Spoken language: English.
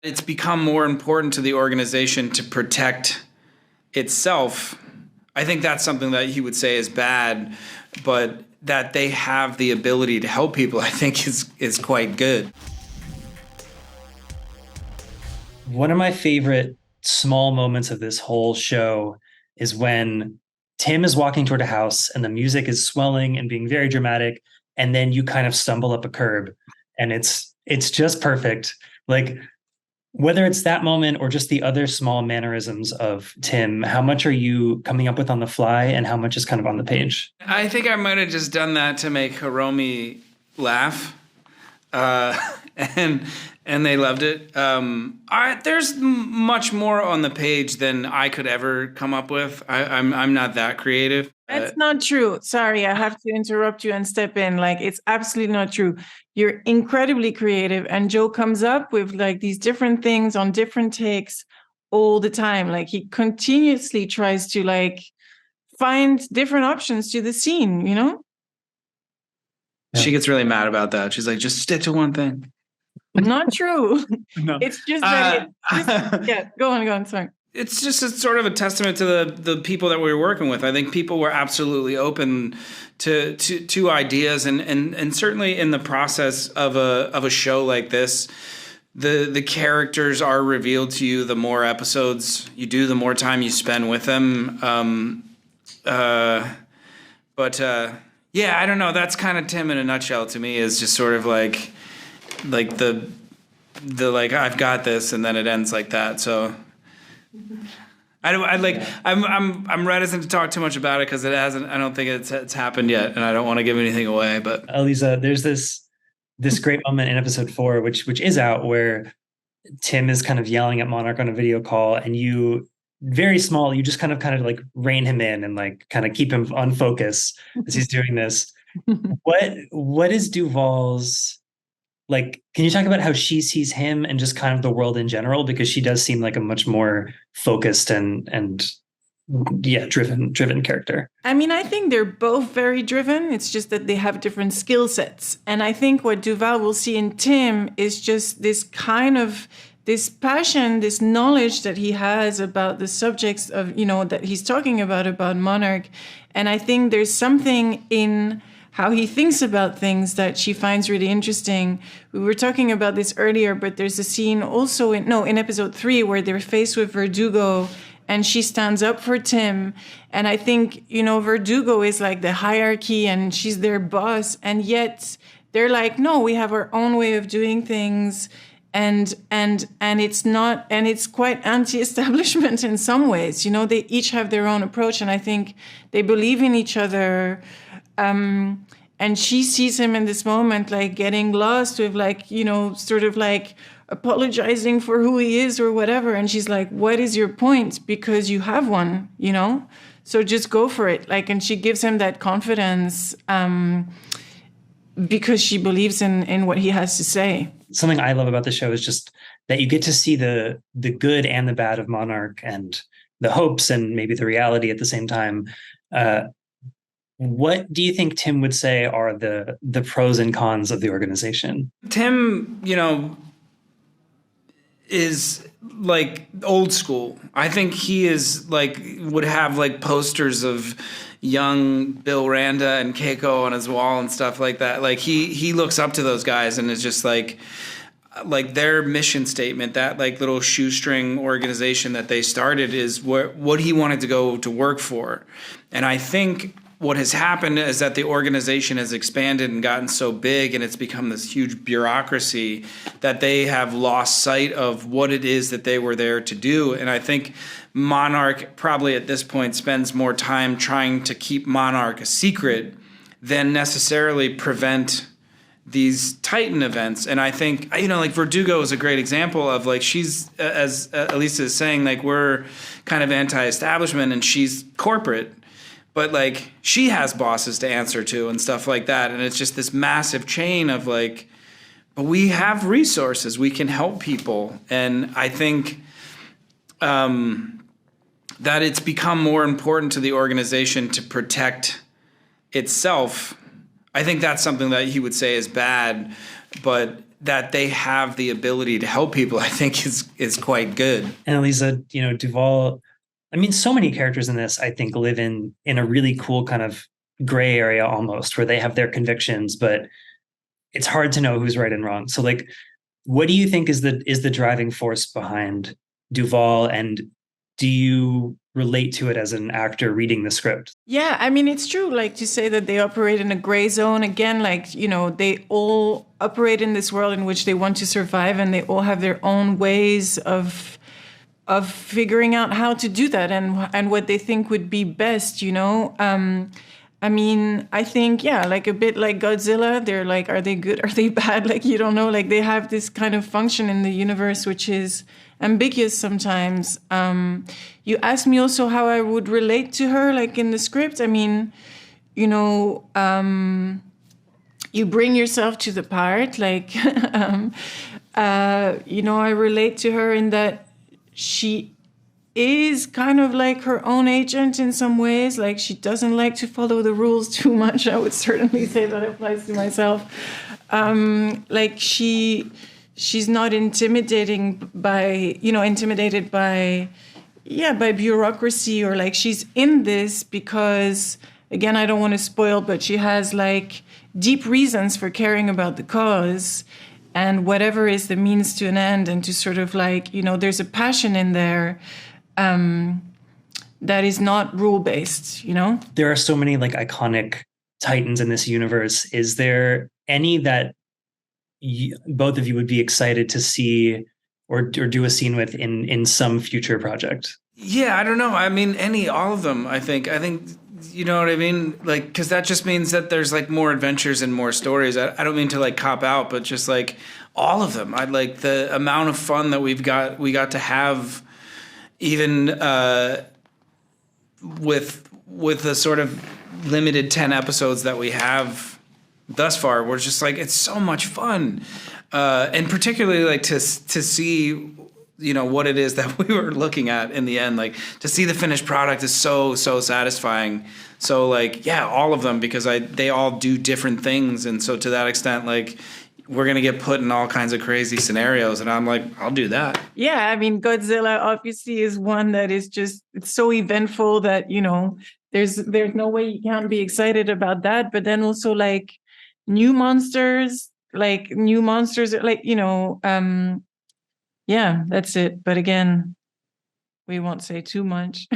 It's become more important to the organization to protect itself. I think that's something that he would say is bad, but that they have the ability to help people, I think is quite good. One of my favorite small moments of this whole show is when Tim is walking toward a house and the music is swelling and being very dramatic, and then you kind of stumble up a curb, and it's just perfect. Like whether it's that moment or just the other small mannerisms of Tim, how much are you coming up with on the fly and how much is kind of on the page? I think I might have just done that to make Hiromi laugh. uh, and they loved it. There's much more on the page than I could ever come up with. I'm not that creative. That's not true. Sorry, I have to interrupt you and step in. Like, it's absolutely not true. You're incredibly creative, and Joe comes up with like these different things on different takes all the time. Like, he continuously tries to like find different options to the scene, you know? She gets really mad about that. She's like, just stick to one thing. Not true. No. It's just that yeah, go on, sorry. It's just a sort of a testament to the people that we were working with. I think people were absolutely open to ideas, and certainly in the process of a show like this, the characters are revealed to you the more episodes you do, the more time you spend with them. Yeah, I don't know. That's kind of Tim in a nutshell to me, is just sort of like the like, I've got this, and then it ends like that. So I'm reticent to talk too much about it because it hasn't. I don't think it's happened yet, and I don't want to give anything away. But Elisa, there's this great moment in episode 4, which is out, where Tim is kind of yelling at Monarch on a video call, and you you just kind of like rein him in and like kind of keep him on focus as he's doing this. What is Duval's, like, can you talk about how she sees him and just kind of the world in general? Because she does seem like a much more focused and driven character. I mean, I think they're both very driven. It's just that they have different skill sets. And I think what Duval will see in Tim is just this kind of this passion, this knowledge that he has about the subjects of, you know, that he's talking about Monarch. And I think there's something in how he thinks about things that she finds really interesting. We were talking about this earlier, but there's a scene also in episode 3 where they're faced with Verdugo, and she stands up for Tim. And I think, you know, Verdugo is like the hierarchy and she's their boss. And yet they're like, no, we have our own way of doing things. And it's not, and it's quite anti-establishment in some ways. You know, they each have their own approach, and I think they believe in each other. And she sees him in this moment, like getting lost with, like, you know, sort of like apologizing for who he is or whatever. And she's like, what is your point? Because you have one, you know, so just go for it. Like, and she gives him that confidence, because she believes in what he has to say. Something I love about the show is just that you get to see the good and the bad of Monarch, and the hopes and maybe the reality at the same time. What do you think Tim would say are the pros and cons of the organization? Tim, you know, is like old school. I think he is like, would have like posters of young Bill Randa and Keiko on his wall and stuff like that. Like he looks up to those guys, and is just like their mission statement, that like little shoestring organization that they started, is what he wanted to go to work for. And I think what has happened is that the organization has expanded and gotten so big, and it's become this huge bureaucracy, that they have lost sight of what it is that they were there to do. And I think Monarch probably at this point spends more time trying to keep Monarch a secret than necessarily prevent these Titan events. And I think, you know, like Verdugo is a great example of, like, she's, as Elisa is saying, like, we're kind of anti-establishment and she's corporate. But, like, she has bosses to answer to and stuff like that. And it's just this massive chain of, like, but we have resources. We can help people. And I think that it's become more important to the organization to protect itself. I think that's something that he would say is bad. but that they have the ability to help people, I think is quite good. And Elisa, Duval, I mean, so many characters in this, I think, live in a really cool kind of gray area almost, where they have their convictions, but it's hard to know who's right and wrong. So like, what do you think is the driving force behind Duval, and do you relate to it as an actor reading the script? Yeah, I mean, it's true, like, to say that they operate in a gray zone. Again, like, they all operate in this world in which they want to survive, and they all have their own ways of figuring out how to do that, and what they think would be best, I mean, I think, yeah, like a bit like Godzilla, they're like, are they good? Are they bad? Like, you don't know, like they have this kind of function in the universe, which is ambiguous sometimes. You asked me also how I would relate to her, like in the script. I mean, you bring yourself to the part, like, I relate to her in that she is kind of like her own agent in some ways. Like, she doesn't like to follow the rules too much. I would certainly say that applies to myself. Like, she's not intimidated by bureaucracy, or like she's in this because, again, I don't want to spoil, but she has like deep reasons for caring about the cause, and whatever is the means to an end, and to sort of like, there's a passion in there that is not rule-based, There are so many like iconic titans in this universe. Is there any that both of you would be excited to see or do a scene with in some future project? Yeah, I don't know. I mean, all of them, I think, you know what I mean? Like, because that just means that there's like more adventures and more stories. I don't mean to like cop out, but just like all of them. I'd like the amount of fun that we got to have, even with the sort of limited 10 episodes that we have thus far. We're just like, it's so much fun. And particularly like to see, what it is that we were looking at in the end, like to see the finished product is so satisfying. So like, yeah, all of them, because they all do different things. And so to that extent, like, we're going to get put in all kinds of crazy scenarios. And I'm like, I'll do that. Yeah. I mean, Godzilla obviously is one that is just, it's so eventful that, there's no way you can't be excited about that. But then also like new monsters, like, yeah, that's it. But again, we won't say too much.